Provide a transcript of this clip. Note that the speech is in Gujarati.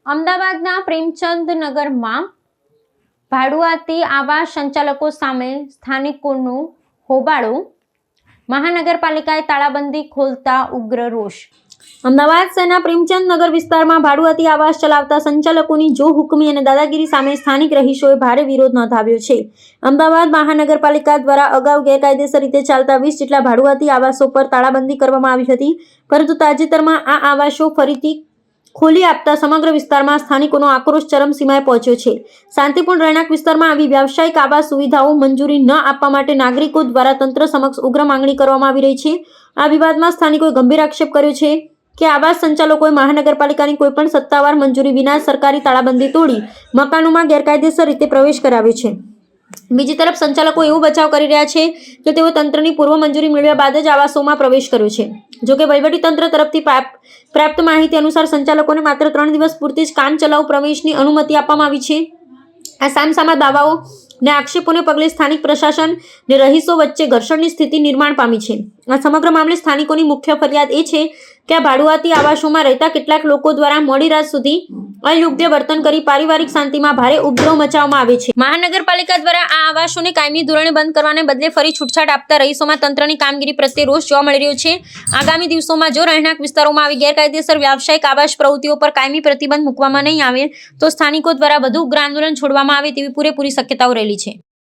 અમદાવાદના પ્રેમચંદ નગરમાં ભાડુઆતી આવાસ સંચાલકો સામે સ્થાનિકોનો હોબાળો, મહાનગરપાલિકાએ તાળાબંધી ખોલતા ઉગ્ર રોષ। અમદાવાદ શહેરના પ્રેમચંદ નગર વિસ્તારમાં ભાડુઆતી આવાસ ચલાવતા સંચાલકોની જો હુકમી અને દાદાગીરી સામે સ્થાનિક રહીશોએ ભારે વિરોધ નોંધાવ્યો છે। અમદાવાદ મહાનગરપાલિકા દ્વારા અગાઉ ગેરકાયદેસર રીતે ચાલતા 20 જેટલા ભાડુઆતી આવાસો પર તાળાબંધી કરવામાં આવી હતી, પરંતુ તાજેતરમાં આ આવાસો ફરીથી ખોલી આપતા સમગ્ર વિસ્તારમાં સ્થાનિકોનો આક્રોશ ચરમસીમાએ પહોંચ્યો છે। શાંતિપૂર્ણ રહેણાંક વિસ્તારમાં આવી વ્યાવસાયિક આવાસ સુવિધાઓ મંજૂરી ન આપવા માટે નાગરિકો દ્વારા તંત્ર સમક્ષ ઉગ્ર માંગણી કરવામાં આવી રહી છે। આ વિવાદમાં સ્થાનિકોએ ગંભીર આક્ષેપ કર્યો છે કે આવાસ સંચાલકોએ મહાનગરપાલિકાની કોઈપણ સત્તાવાર મંજૂરી વિના સરકારી તાળાબંધી તોડી મકાનોમાં ગેરકાયદેસર રીતે પ્રવેશ કરાવ્યો છે। બીજી તરફ સંચાલકો એવો બચાવ કરી રહ્યા છે કે તેઓ તંત્રની પૂર્વ મંજૂરી મેળવ્યા બાદ જ આવાસોમાં પ્રવેશ કર્યો છે। જોકે વહીવટીતંત્ર તરફથી પ્રાપ્ત માહિતી અનુસાર સંચાલકોને માત્ર 3 દિવસ પૂરતી જ કામચલાઉ પ્રવેશની અનુમતિ આપવામાં આવી છે। આ સામસામા દાવાઓ ને આક્ષેપોને પગલે સ્થાનિક પ્રશાસન ને રહીશો વચ્ચે ઘર્ષણની સ્થિતિ નિર્માણ પામી છે। આ સમગ્ર મામલે સ્થાનિકોની મુખ્ય ફરિયાદ એ છે કે આ ભાડુઆતી આવાસોમાં રહેતા કેટલાક લોકો દ્વારા મોડી રાત સુધી અયોગ્ય વર્તન કરી પારિવારિક શાંતિમાં ભારે ઉપદ્રવ મચાવવામાં આવે છે। મહાનગરપાલિકા દ્વારા આ આવાસોને કાયમી ધોરણે બંધ કરવાને બદલે ફરી છૂટછાટ આપતા રહીશોમાં તંત્રની કામગીરી પ્રત્યે રોષ જોવા મળી રહ્યો છે। આગામી દિવસોમાં જો રહેણાંક વિસ્તારોમાં આવી ગેરકાયદેસર વ્યાવસાયિક આવાસ પ્રવૃત્તિઓ પર કાયમી પ્રતિબંધ મૂકવામાં નહીં આવે તો સ્થાનિકો દ્વારા વધુ ઉગ્ર આંદોલન છોડવામાં આવે તેવી પૂરેપૂરી શક્યતાઓ રહેલી છે।